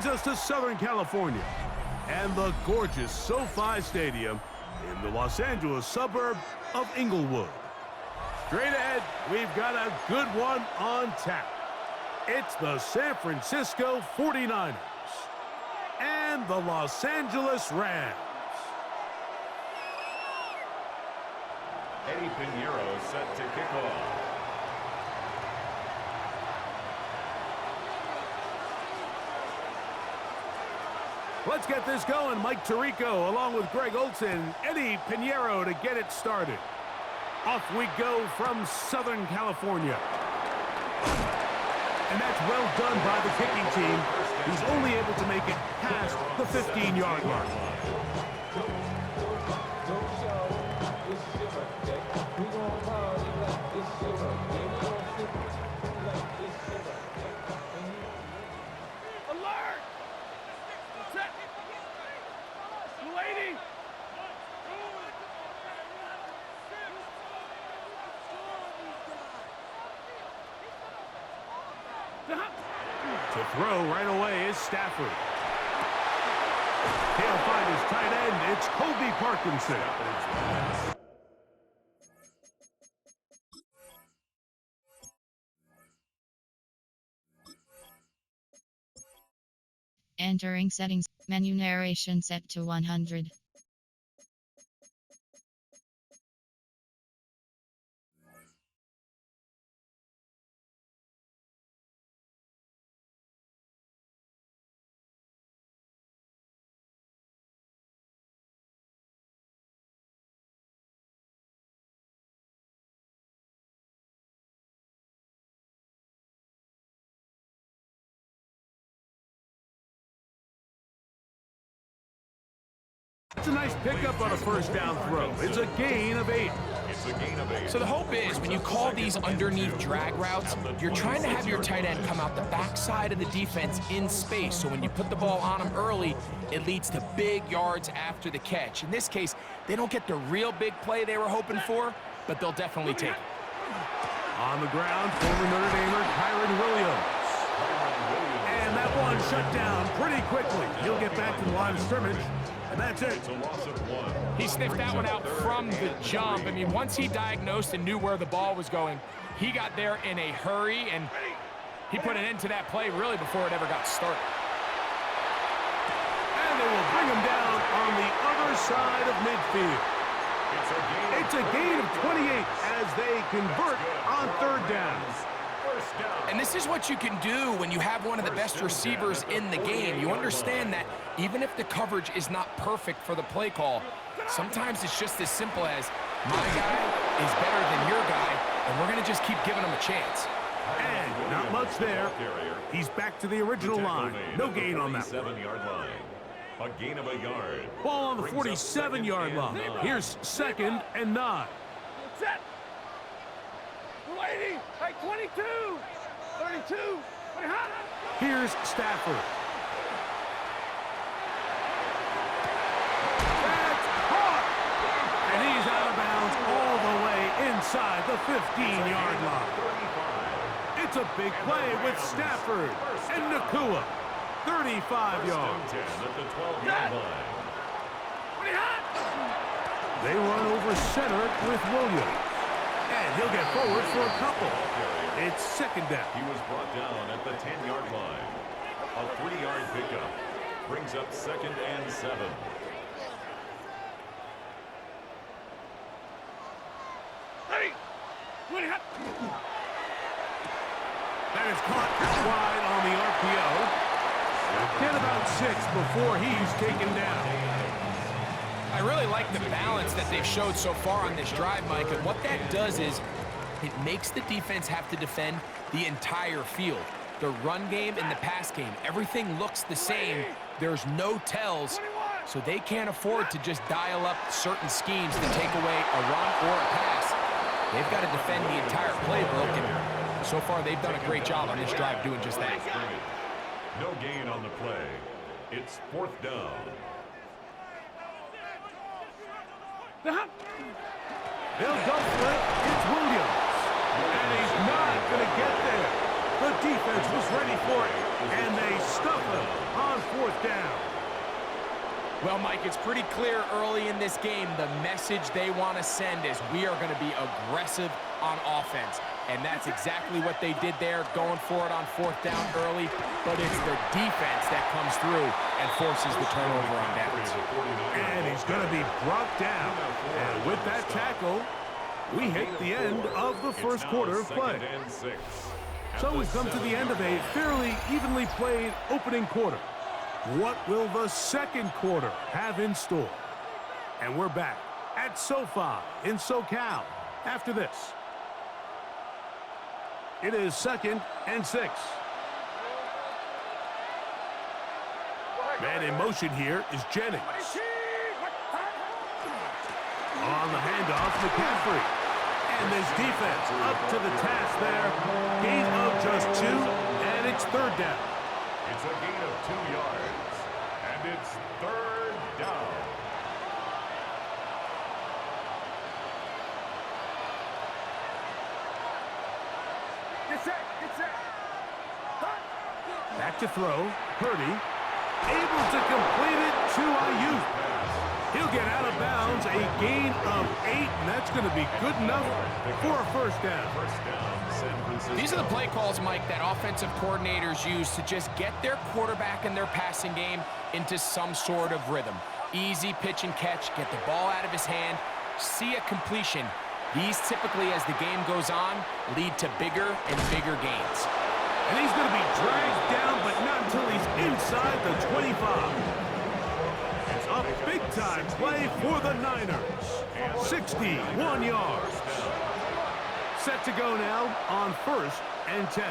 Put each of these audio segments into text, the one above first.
us to Southern California and the gorgeous SoFi Stadium in the Los Angeles suburb of Inglewood. Straight ahead, we've got a good one on tap. It's the San Francisco 49ers and the Los Angeles Rams. Eddie Pinheiro set to kick off. Let's get this going. Mike Tirico along with Greg Olsen, Eddie Pinheiro to get it started. Off we go from Southern California. And that's well done by the kicking team. He's only able to make it past the 15-yard line. Alert! Set! Waiting! To throw right away is Stafford. He'll find his tight end. It's Colby Parkinson. Entering settings. Menu narration set to 100. It's a nice pickup on a first down throw. It's a gain of 8. It's a gain of 8. So the hope is when you call these underneath drag routes, you're trying to have your tight end come out the backside of the defense in space. So when you put the ball on him early, it leads to big yards after the catch. In this case, they don't get the real big play they were hoping for, but they'll definitely take it. On the ground, former Notre Damer Kyren Williams. And that one shut down pretty quickly. He'll get back to the line of scrimmage, and that's it. It's a loss of 1. He sniffed that one out from the jump. I mean, once he diagnosed and knew where the ball was going, he got there in a hurry, and he put an end to that play really before it ever got started. And they will bring him down on the other side of midfield. It's a gain of 28 as they convert on third down. And this is what you can do when you have one of the best receivers in the game. You understand that even if the coverage is not perfect for the play call, sometimes it's just as simple as my guy is better than your guy, and we're going to just keep giving him a chance. And not much there. He's back to the original line. No gain on that. 7-yard line. A gain of a yard. Ball on the 47-yard line. Here's 2nd and 9. Set! Waiting! Hey, 22! 32! Here's Stafford. That's caught! And he's out of bounds all the way inside the 15-yard line. It's a big play with Stafford and Nacua. 35 yards. At the 12-yard line. They run over center with Williams. And he'll get forward for a couple. It's 2nd down. He was brought down at the 10-yard line. A 3-yard pickup brings up 2nd and 7. That is caught out wide on the RPO. Get about 6 before he's taken down. I really like the balance that they've showed so far on this drive, Mike, and what that does is it makes the defense have to defend the entire field. The run game and the pass game, everything looks the same. There's no tells, so they can't afford to just dial up certain schemes to take away a run or a pass. They've got to defend the entire playbook, and so far they've done a great job on this drive doing just that. No gain on the play. It's 4th down. They'll go for it. It's Williams. And he's not going to get there. The defense was ready for it, and they stuff him on fourth down. Well, Mike, it's pretty clear early in this game the message they want to send is we are going to be aggressive on offense. And that's exactly what they did there, going for it on fourth down early. But it's the defense that comes through and forces the turnover on downs. And he's going to be brought down. And with that tackle, we hit the end of the first quarter of play. So we've come to the end of a fairly evenly played opening quarter. What will the second quarter have in store? And we're back at SoFi in SoCal after this. It is 2nd and 6. Man in motion here is Jennings. On the handoff, McCaffrey. And this defense up to the task there. Gain of just 2, and it's third down. It's a gain of 2 yards, and it's third down. Get set. Get set. Back to throw. Purdy able to complete it to Ayuk. He'll get out of bounds, a gain of 8, and that's going to be good enough for a first down. These are the play calls, Mike, that offensive coordinators use to just get their quarterback and their passing game into some sort of rhythm. Easy pitch and catch, get the ball out of his hand, see a completion. These typically, as the game goes on, lead to bigger and bigger gains. And he's going to be dragged down, but not until he's inside the 25. It's a big-time play for the Niners. 61 yards. Set to go now on 1st and 10.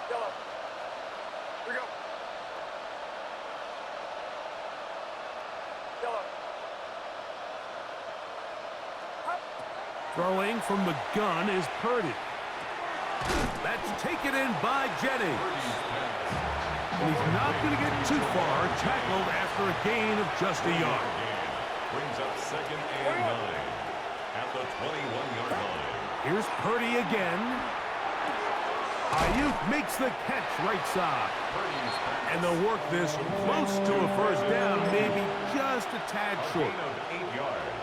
Yellow. Here we go. Yellow. Throwing from the gun is Purdy. That's taken in by Jennings. And he's not going to get too far, tackled after a gain of just a yard. Brings up 2nd and 9 at the 21-yard line. Here's Purdy again. Ayuk makes the catch right side. And they'll work this close to a first down, maybe just a tad short.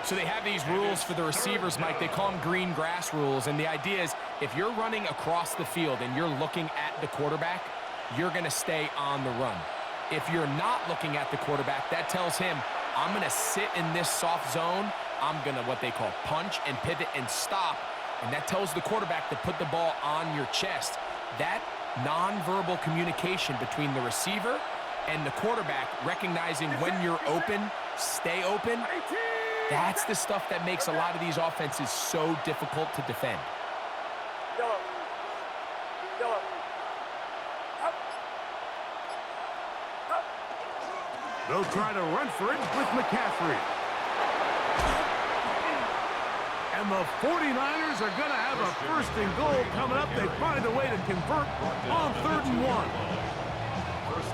So they have these rules for the receivers, Mike. They call them green grass rules. And the idea is if you're running across the field and you're looking at the quarterback, you're going to stay on the run. If you're not looking at the quarterback, that tells him, I'm going to sit in this soft zone. I'm going to what they call punch and pivot and stop. And that tells the quarterback to put the ball on your chest. That nonverbal communication between the receiver and the quarterback, recognizing when you're open, stay open, that's the stuff that makes a lot of these offenses so difficult to defend. Yellow. Yellow. Up. Up. They'll try to run for it with McCaffrey. And the 49ers are going to have a 1st and goal coming up. They find a way to convert on 3rd and 1.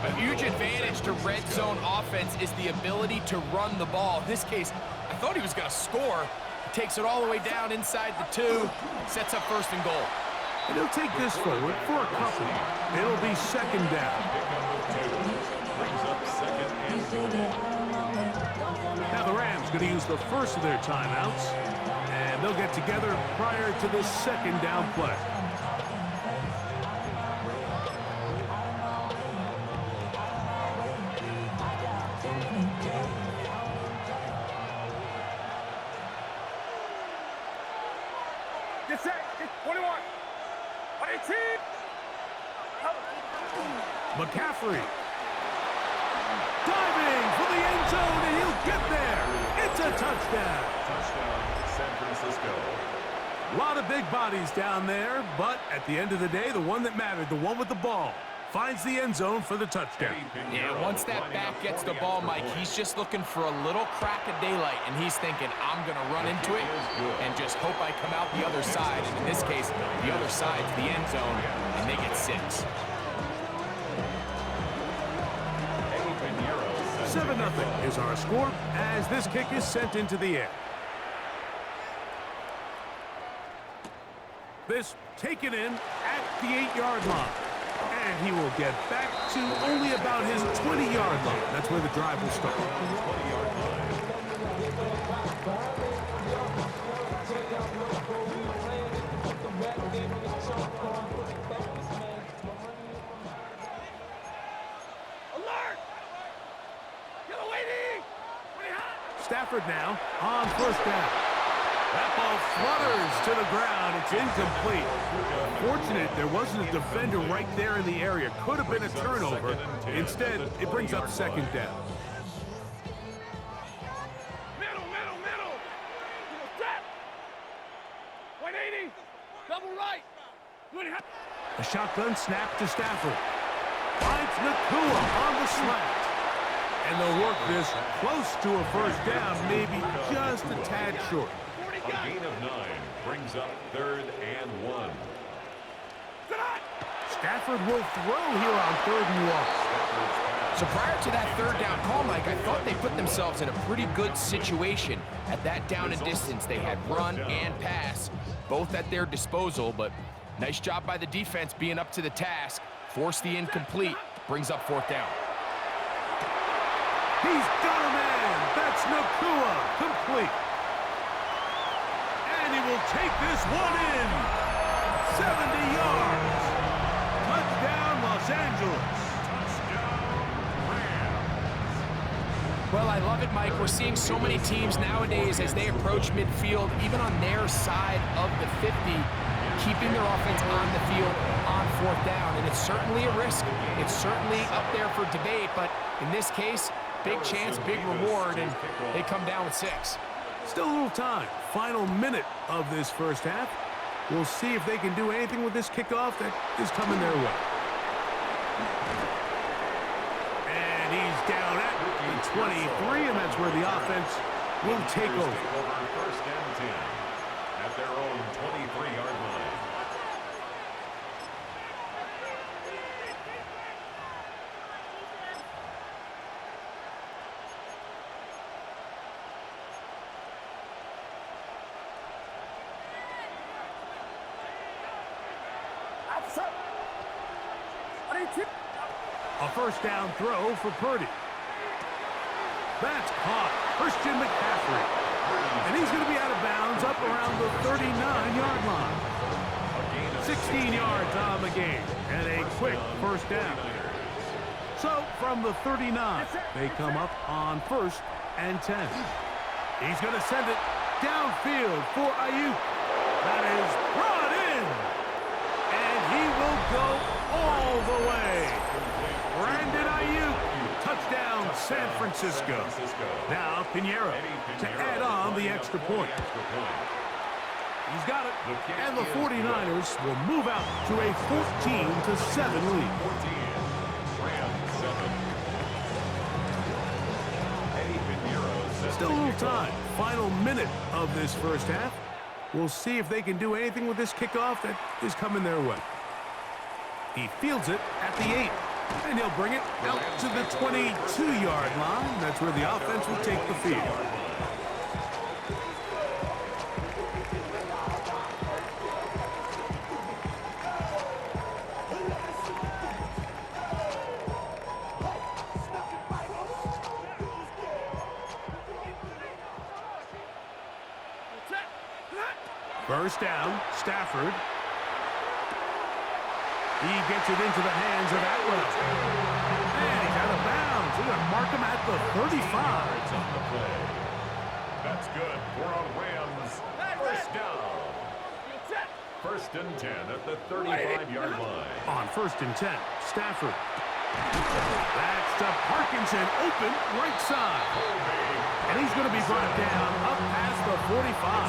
A huge advantage to red zone offense is the ability to run the ball. In this case, I thought he was going to score. He takes it all the way down inside the 2, sets up 1st and goal. And he'll take this forward for a couple. It'll be 2nd down. Brings up 2nd and 4. Now the Rams going to use the first of their timeouts, and they'll get together prior to this 2nd down play. Get set. Get 21. 18. McCaffrey diving for the end zone, and he'll get there. It's a touchdown. Touchdown, San Francisco. A lot of big bodies down there, but at the end of the day, the one that mattered, the one with the ball, finds the end zone for the touchdown. Yeah, once that back gets the ball, Mike, he's just looking for a little crack of daylight, and he's thinking, I'm going to run into it and just hope I come out the other side. And in this case, the other side's the end zone, and they get 6. 7-0 is our score as this kick is sent into the air. This taken in at the 8-yard line. And he will get back to only about his 20-yard line. That's where the drive will start. 20-yard line. Alert! Yellow 80! Stafford now on first down. That ball flutters to the ground. It's incomplete. Fortunate there wasn't a defender right there in the area. Could have been a turnover. Instead, it brings up second down. Middle! Set! 180! Double right! A shotgun snap to Stafford. Finds Nakua on the slant. And they'll work this close to a first down, maybe just a tad short. A gain of 9 brings up 3rd and 1. Stafford will throw here on 3rd and 1. So prior to that 3rd down call, Mike, I thought they put themselves in a pretty good situation at that down and distance. They had run and pass, both at their disposal, but nice job by the defense being up to the task. Force the incomplete, brings up 4th down. He's got a man. That's Nakua, complete. And he will take this one in. 70 yards. Touchdown, Los Angeles. Well, I love it, Mike. We're seeing so many teams nowadays as they approach midfield, even on their side of the 50, keeping their offense on the field on 4th down. And it's certainly a risk. It's certainly up there for debate, but in this case, big chance, big reward, and they come down with 6. Still a little time. Final minute of this first half. We'll see if they can do anything with this kickoff that is coming their way. And he's down at the 23, and that's where the offense will take over. 1st and 10 at their own 23-yard line. A first down throw for Purdy. That's caught. Christian McCaffrey. And he's going to be out of bounds up around the 39-yard line. 16 yards on the game. And a quick first down. So from the 39, they come up on 1st and 10. He's going to send it downfield for Ayuk. That is brought in. And he will go all the way. Brandon Ayuk, touchdown San Francisco. Now Pinheiro to add on the extra point. He's got it, and the 49ers will move out to a 14-7 lead. Still a little time. Final minute of this first half. We'll see if they can do anything with this kickoff that is coming their way. He fields it at the 8. And he'll bring it out to the 22-yard line. That's where the offense will take the field. First down, Stafford. He gets it into the hands of Atwell. And he's out of bounds. They're going to mark him at the 35. On the play. That's good for a Rams first down. 1st and 10 at the 35-yard line. On 1st and 10, Stafford. That's to Parkinson, open right side. And he's going to be brought down up past the 45.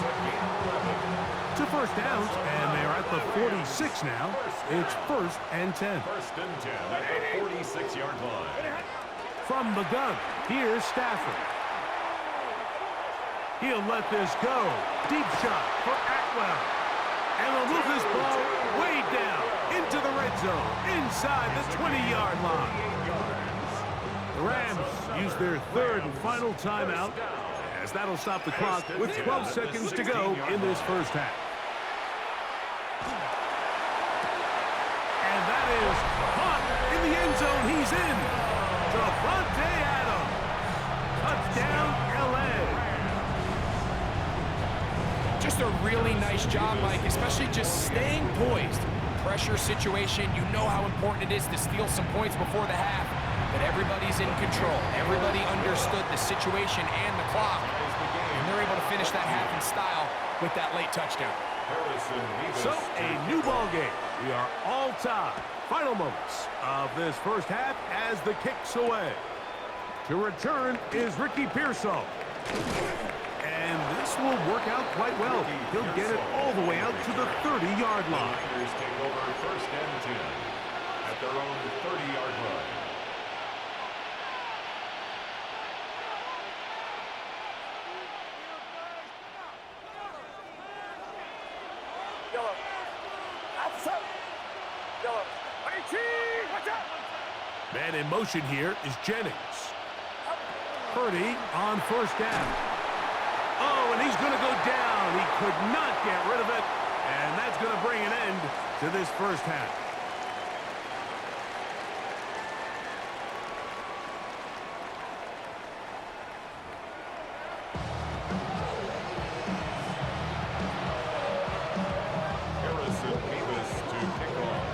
To first downs, and they're at the 46 now. It's 1st and 10. 1st and 10 at the 46-yard line. From the gun, here's Stafford. He'll let this go. Deep shot for Atwell. And they'll move this ball way down into the red zone, inside the 20-yard line. The Rams use their 3rd and final timeout, as that'll stop the clock with 12 seconds to go in this first half. Just a really nice job, Mike, especially just staying poised. Pressure situation, you know how important it is to steal some points before the half, but everybody's in control. Everybody understood the situation and the clock, and they're able to finish that half in style with that late touchdown. So, a new ball game. We are all tied. Final moments of this first half as the kick's away. To return is Ricky Pearsall. And this will work out quite well. He'll get it all the way out to the 30-yard line. Take over first and 10 at their own 30-yard line. Yellow. Outside. Yellow. 18. Watch out. Man in motion here is Jennings. Purdy on first down. Oh, and he's going to go down. He could not get rid of it. And that's going to bring an end to this first half. Harrison Davis to kick off.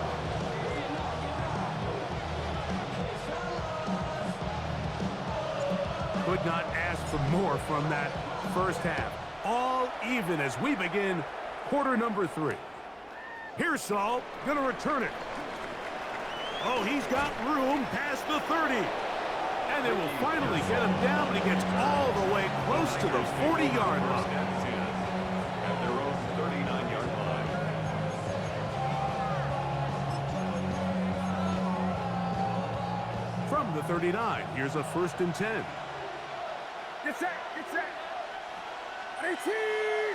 Could not ask for more from that first half. All even as we begin quarter number 3. Pearsall going to return it. Oh, he's got room past the 30. And they will finally get him down, but he gets all the way close to the 40-yard First line. and 10 at their own 39-yard line. From the 39, here's a first and 10. Get set. Get set. 18.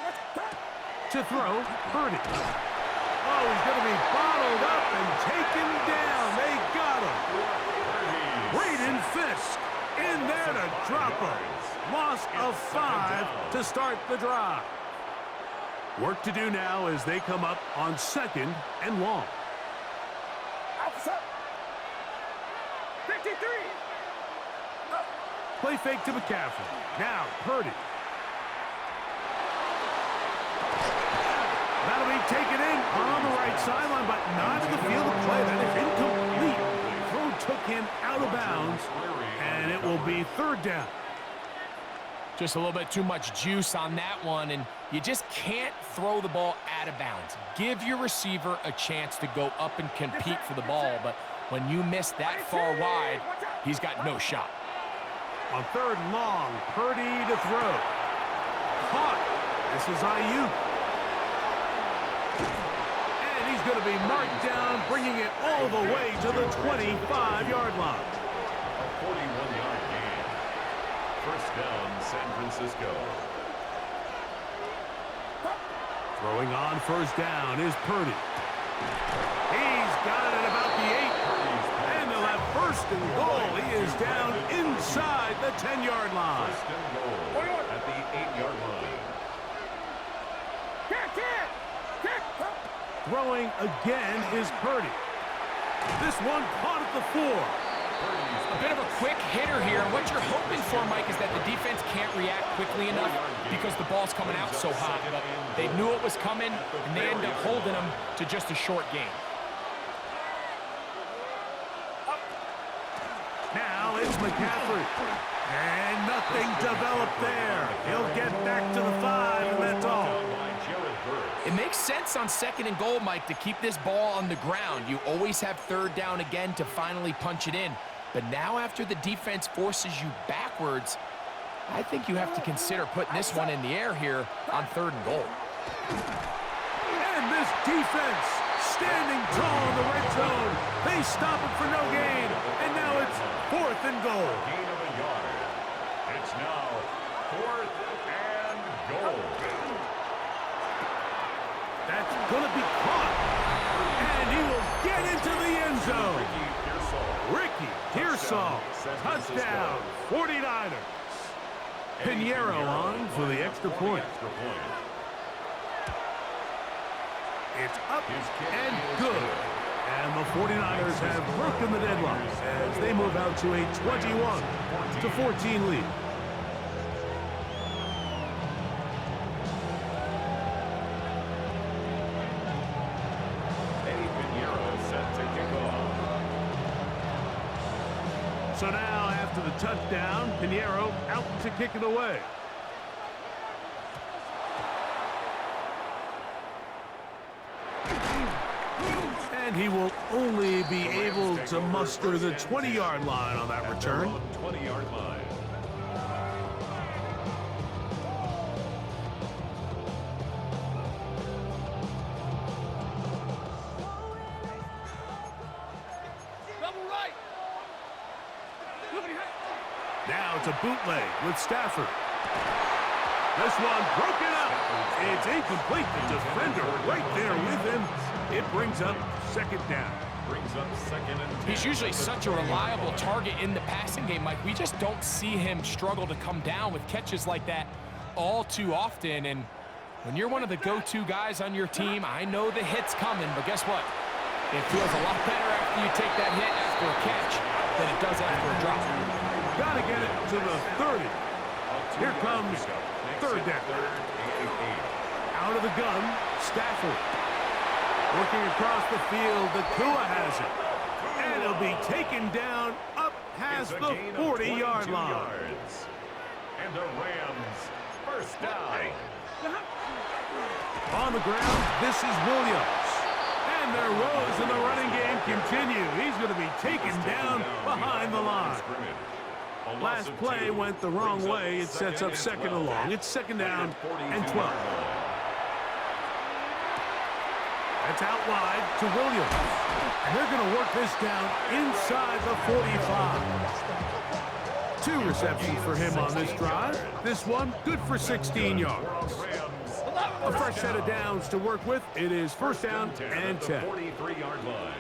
Let's go. To throw, Purdy. Oh, he's going to be bottled up and taken down. They got him. Braden Fisk in there to drop him. Loss of 5 to start the drive. Work to do now as they come up on second and long. Outside. 53. Play fake to McCaffrey. Now, Purdy. That'll be taken in on the right sideline, but not in the field of play. That is incomplete. Throw took him out of bounds, and it will be third down. Just a little bit too much juice on that one, and you just can't throw the ball out of bounds. Give your receiver a chance to go up and compete for the ball, but when you miss that far wide, he's got no shot. On third and long, Purdy to throw. Caught. This is Ayuk. And he's going to be marked down, bringing it all the way to the 25-yard line. A 41-yard gain. First down, San Francisco. Throwing on first down is Purdy. He's got it at about the 8. And they'll have first and goal. He is down inside the 10-yard line. First and goal at the 8-yard line. Kick. Throwing again is Purdy. This one caught at the 4. A bit of a quick hitter here, and what you're hoping for, Mike, is that the defense can't react quickly enough because the ball's coming out so hot. But they knew it was coming, and they end up holding them to just a short gain. Now it's McCaffrey. And nothing developed there. He'll get back to the 5, and that's all. It makes sense on second and goal, Mike, to keep this ball on the ground. You always have third down again to finally punch it in. But now after the defense forces you backwards, I think you have to consider putting this one in the air here on third and goal. And this defense standing tall in the red zone. They stop it for no gain. And now it's fourth and goal. Gain of a yard. It's now fourth and goal. That's going to be caught. And he will get into the end zone. Ricky Pearsall, touchdown, 49ers. Pinheiro on for the extra point. It's up and good. And the 49ers have broken the deadlock as they move out to a 21-14 lead. So now, after the touchdown, Pinheiro out to kick it away. And he will only be able to muster the 20-yard line on that return. 20-yard line. Now it's a bootleg with Stafford. This one broken up. It's incomplete. The defender right there with him. It brings up second down. Brings up second and 10. He's usually such a reliable target in the passing game, Mike. We just don't see him struggle to come down with catches like that all too often. And when you're one of the go-to guys on your team, I know the hit's coming, but guess what? It feels a lot better after you take that hit after a catch than it does after a drop. Got to get it to the 30. Here comes third down. Out of the gun, Stafford. Working across the field, Nakua has it. And it'll be taken down up past the 40-yard line. And the Rams first down. On the ground, this is Williams. And their woes in the running game continue. He's going to be taken down behind the line. Last play went the wrong way. It sets up second and long. It's second down and 12. That's out wide to Williams. And they're going to work this down inside the 45. 2 receptions for him on this drive. This one, good for 16 yards. A fresh set of downs to work with. It is first down and 10. 43-yard line.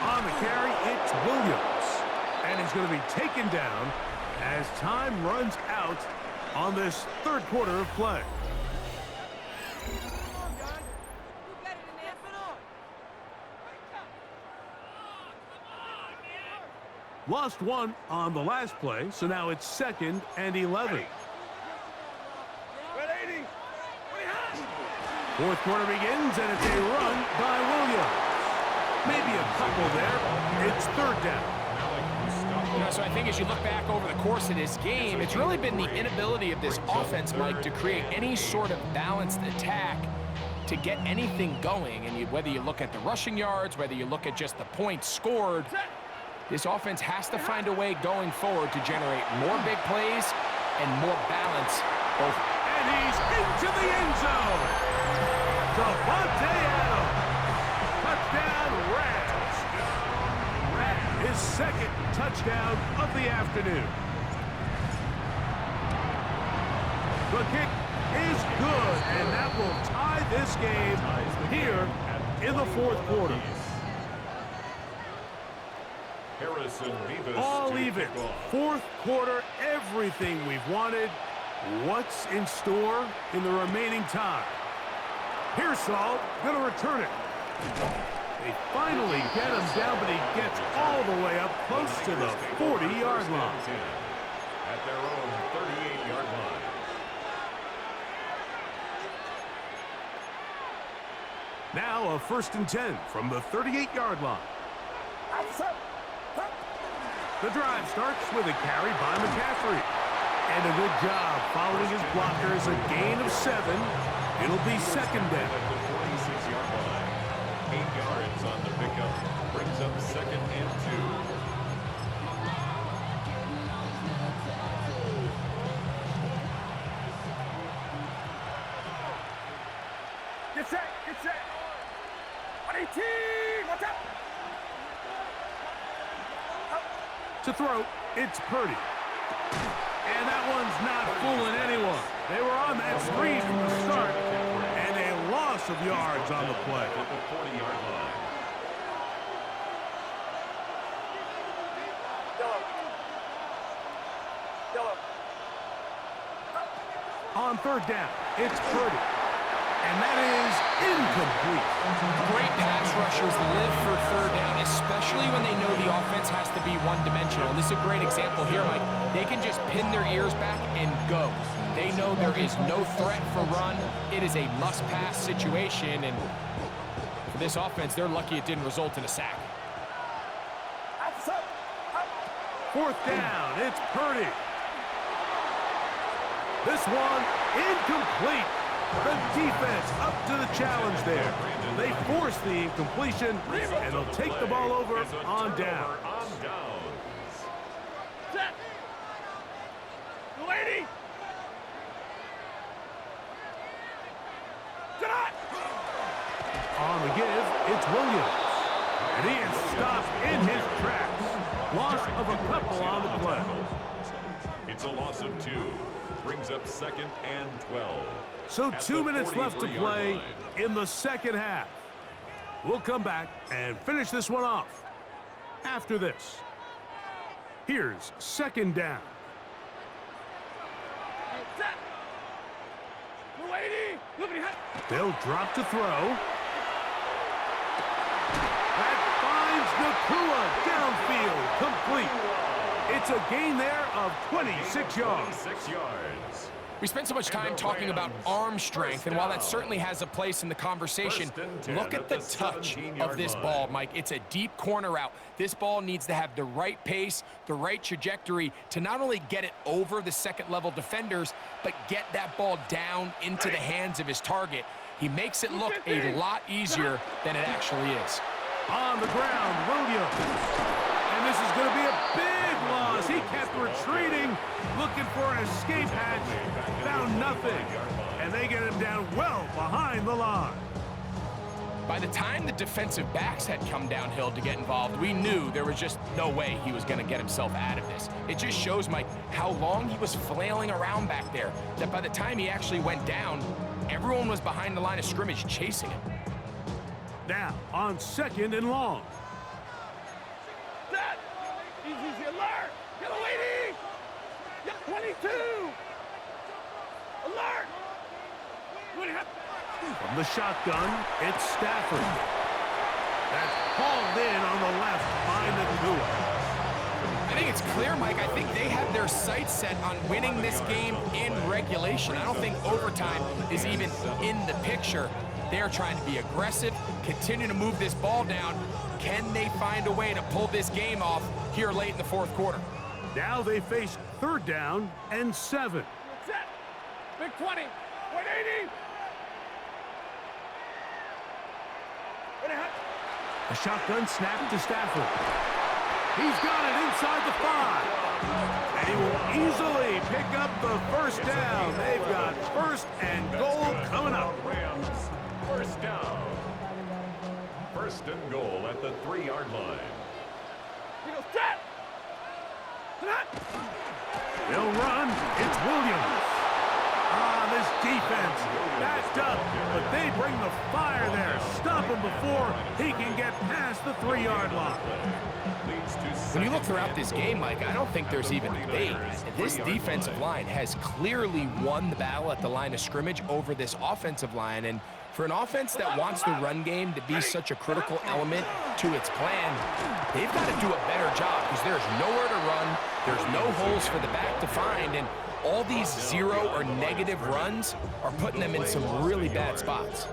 On the carry, it's Williams. And he's going to be taken down as time runs out on this third quarter of play. Lost one on the last play, so now it's second and 11. Fourth quarter begins, and it's a run by Williams. Maybe a couple there. It's third down. You know, so I think as you look back over the course of this game, it's really been the inability of this offense, Mike, to create any sort of balanced attack to get anything going. And whether you look at the rushing yards, whether you look at just the points scored, this offense has to find a way going forward to generate more big plays and more balance. And he's into the end zone. Davante Adams. Touchdown, Rams. His second touchdown of the afternoon. The kick is good, and that will tie this game here in the fourth quarter. All even. Fourth quarter, everything we've wanted. What's in store in the remaining time? Pearsall going to return it. They finally get him down, but he gets all the way up close to the 40-yard line. At their own 38-yard line. Now a first and 10 from the 38-yard line. The drive starts with a carry by McCaffrey. And a good job following his blockers, a gain of 7. It'll be second down. At the 46-yard line. 8 yards on the pickup. Brings up second and 2. Get set, get set. 118, watch out. To throw, it's Purdy. And that one's not fooling anyone. They were on that screen from the start, and a loss of yards on the play. At the 40-yard line. On third down, it's Purdy. And that is incomplete. Great pass rushers live for third down, especially when they know the offense has to be one-dimensional. This is a great example here, Mike. They can just pin their ears back and go. They know there is no threat for run. It is a must-pass situation, and for this offense, they're lucky it didn't result in a sack. Outside. fourth down. It's Purdy. This one incomplete. The defense up to the challenge there. They force the incompletion, and they'll take the ball over on down. Set. 280. On the give, it's Williams. And he is stopped in his tracks. Loss of a couple on the play. It's a loss of 2. Brings up 2nd and 12. So 2 minutes left to play in the second half. We'll come back and finish this one off after this. Here's second down. Set. 280. They'll drop to throw. That finds Nakua downfield, complete. It's a gain there of 26 yards. 26 yards. We spent so much time talking about arm strength, and while that certainly has a place in the conversation, look at the touch of this ball, Mike. It's a deep corner route. This ball needs to have the right pace, the right trajectory to not only get it over the second-level defenders, but get that ball down into the hands of his target. He makes it look a lot easier than it actually is. On the ground, Williams. And this is going to be a big loss. He kept retreating, looking for an escape hatch. Found nothing. And they get him down well behind the line. By the time the defensive backs had come downhill to get involved, we knew there was just no way he was going to get himself out of this. It just shows, Mike, how long he was flailing around back there, that by the time he actually went down, everyone was behind the line of scrimmage chasing him. Now on 2nd and long. Set. Easy alert. Get a lady. 22. Alert. From the shotgun, it's Stafford. That's hauled in on the left by Nakua. I think it's clear, Mike. I think they have their sights set on winning this game in regulation. I don't think overtime is even in the picture. They're trying to be aggressive, continue to move this ball down. Can they find a way to pull this game off here late in the fourth quarter? Now they face 3rd down and 7. Set. Big 20. 180. A shotgun snap to Stafford. He's got it inside the 5. And he will easily pick up the first down. They've got 1st and goal coming up. Rams, 1st down. 1st and goal at the 3-yard line. Set. They'll run. It's Williams. This defense backed up, but they bring the fire there. Stop him before he can get past the 3-yard line. When you look throughout this game, Mike, I don't think there's even debate. This defensive line has clearly won the battle at the line of scrimmage over this offensive line, and for an offense that wants the run game to be such a critical element to its plan, they've got to do a better job because there's nowhere to run, there's no holes for the back to find, and all these 0 or negative runs are putting them in some really bad spots.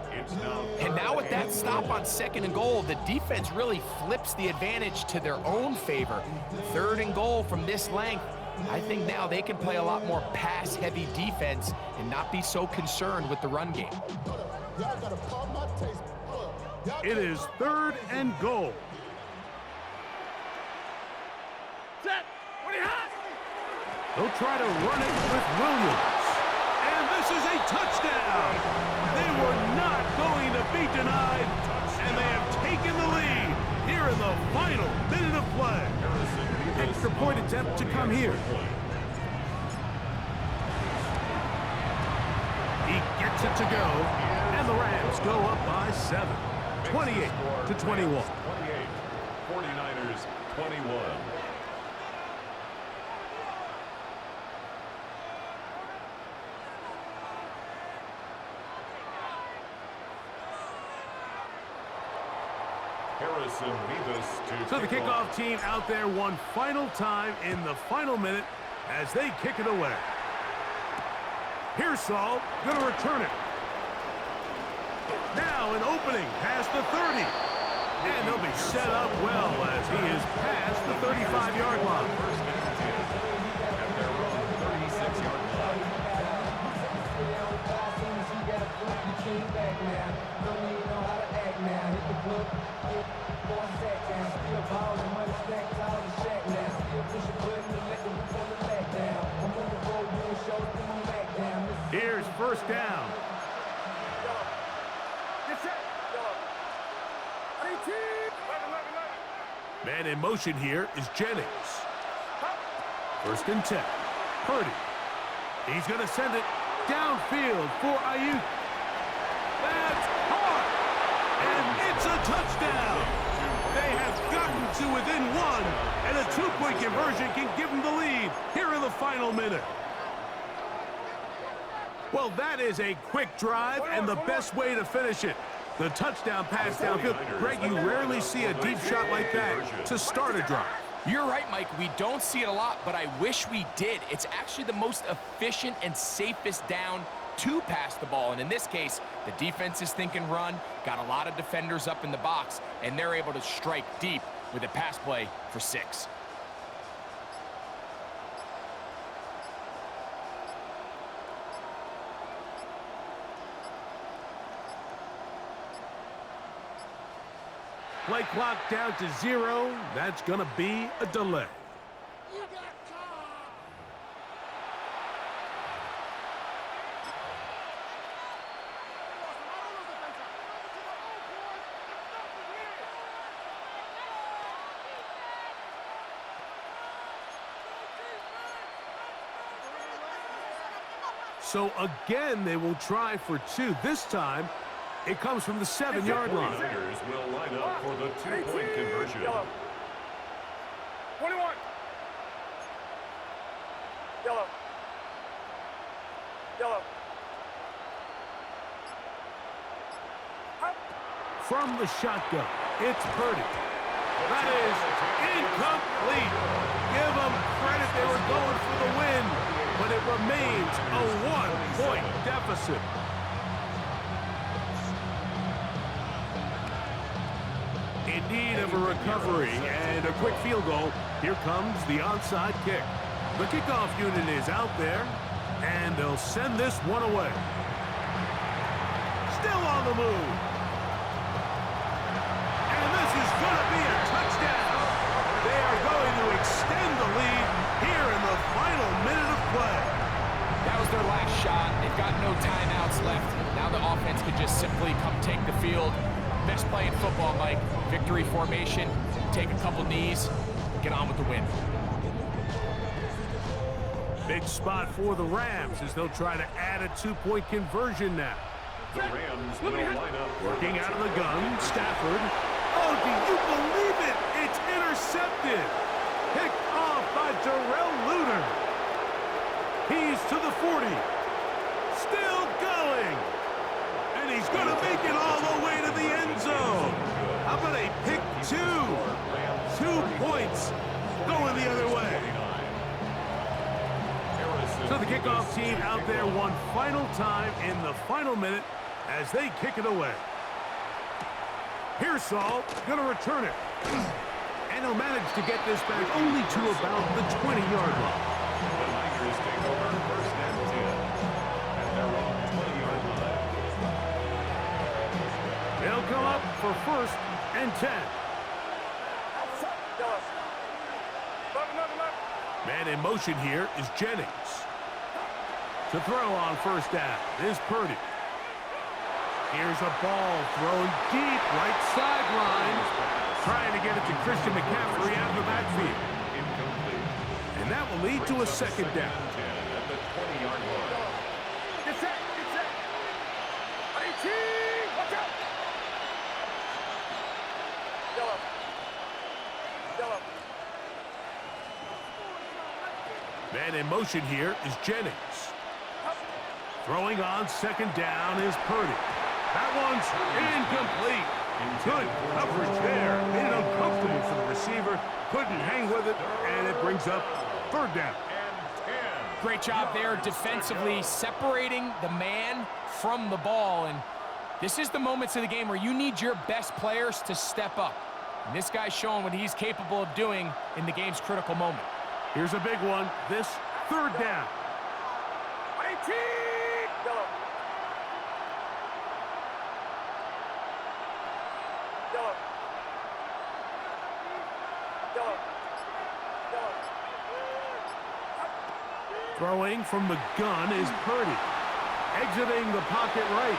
And now with that stop on 2nd and goal, the defense really flips the advantage to their own favor. 3rd and goal from this length, I think now they can play a lot more pass-heavy defense and not be so concerned with the run game. It is 3rd and goal. Set. What do you have? They'll try to run it with Williams. And this is a touchdown. They were not going to be denied, and they have taken the lead here in the final minute of play. Extra point attempt to come here. He gets it to go, and the Rams go up by 7, 28-21. 49ers 21. So the kickoff team out there one final time in the final minute as they kick it away. Pearsall going to return it. Now an opening past the 30. And they'll be set up well as he is past the 35-yard line. First and 10 at their own 36-yard line. Here's first down. Man in motion here is Jennings. First and 10. Purdy. He's going to send it downfield for Ayuk. That's hard. And it's a touchdown. They have gotten to within one, and a two-point conversion can give them the lead here in the final minute. Well, that is a quick drive and the best way to finish it. The touchdown pass downfield. Greg, you rarely see a deep shot like that to start a drive. You're right, Mike. We don't see it a lot, but I wish we did. It's actually the most efficient and safest down to pass the ball. And in this case, the defense is thinking run, got a lot of defenders up in the box, and they're able to strike deep with a pass play for 6. Play clock down to 0. That's going to be a delay. So again, they will try for 2. This time, it comes from the 7-yard line. 49ers will line up for the two-point conversion. Yellow. 21. Yellow. Yellow. From the shotgun, it's Purdy. That is incomplete. Give them credit, they were going for the win, but it remains a 1-point deficit. In need of a recovery and a quick field goal, here comes the onside kick. The kickoff unit is out there, and they'll send this one away. Still on the move. And this is going to be a touchdown. They are going to extend the lead here in the final minute of play. That was their last shot. They've got no timeouts left. Now the offense can just simply come take the field. Best play in football, Mike. Victory formation, take a couple knees, get on with the win. Big spot for the Rams as they'll try to add a 2-point conversion now. The Rams will line up. Working out of the gun, Stafford. Oh, do you believe it? It's intercepted. Picked off by Darrell Luter. He's to the 40. Still going. And he's going to make it all the way to the end zone. How about a pick 2? 2 points going the other way. So the kickoff team out there one final time in the final minute as they kick it away. Pearsall going to return it. And he'll manage to get this back only to about the 20-yard line. The Niners take over first and 10 at their own 20-yard line. They'll come up for first and 10. Man in motion here is Jennings. To throw on first down is Purdy. Here's a ball thrown deep right sideline. Trying to get it to Christian McCaffrey out of the backfield. Incomplete. And that will lead to a second down. 10 at the 20-yard line. Get set. Get set. 18. Watch out. Yellow. Yellow. Man in motion here is Jennings. Throwing on second down is Purdy. That one's incomplete. Good coverage there. Made it uncomfortable for the receiver. Couldn't hang with it, and it brings up third down. And 10. Great job there defensively, separating the man from the ball. And This is the moments of the game where you need your best players to step up. And this guy's showing what he's capable of doing in the game's critical moment. Here's a big one. This third down. 18! Yellow. Yellow. Yellow. Yellow. Throwing from the gun is Purdy. Exiting the pocket right.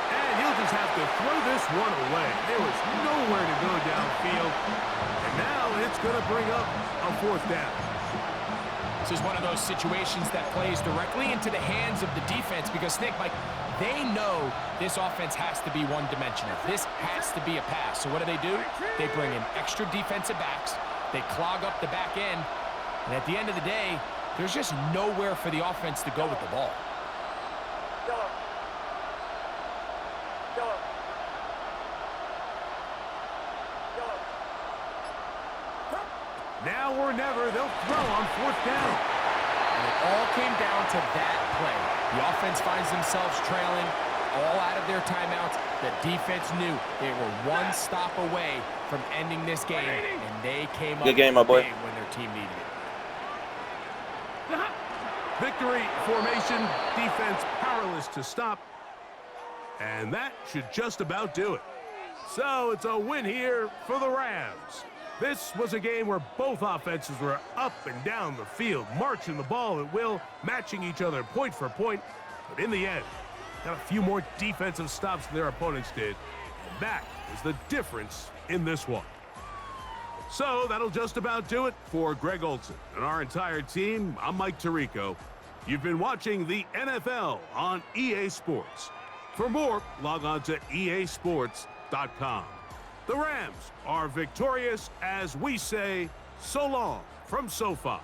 And he'll just have to throw this one away. There was nowhere to go downfield. And now it's going to bring up a fourth down. This is one of those situations that plays directly into the hands of the defense because, Nick, Mike, they know this offense has to be one-dimensional. This has to be a pass. So what do? They bring in extra defensive backs. They clog up the back end. And at the end of the day, there's just nowhere for the offense to go with the ball. Yellow. Yellow. Yellow. Now or never, they'll throw on fourth down. And it all came down to that play. The offense finds themselves trailing, all out of their timeouts. The defense knew they were one stop away from ending this game, and they came up Good game, my boy. big when their team needed it. Victory formation, defense powerless to stop. And that should just about do it. So it's a win here for the Rams. This was a game where both offenses were up and down the field, marching the ball at will, matching each other point for point. But in the end, got a few more defensive stops than their opponents did. And that is the difference in this one. So that'll just about do it for Greg Olsen and our entire team. I'm Mike Tirico. You've been watching the NFL on EA Sports. For more, log on to easports.com. The Rams are victorious as we say so long from SoFi.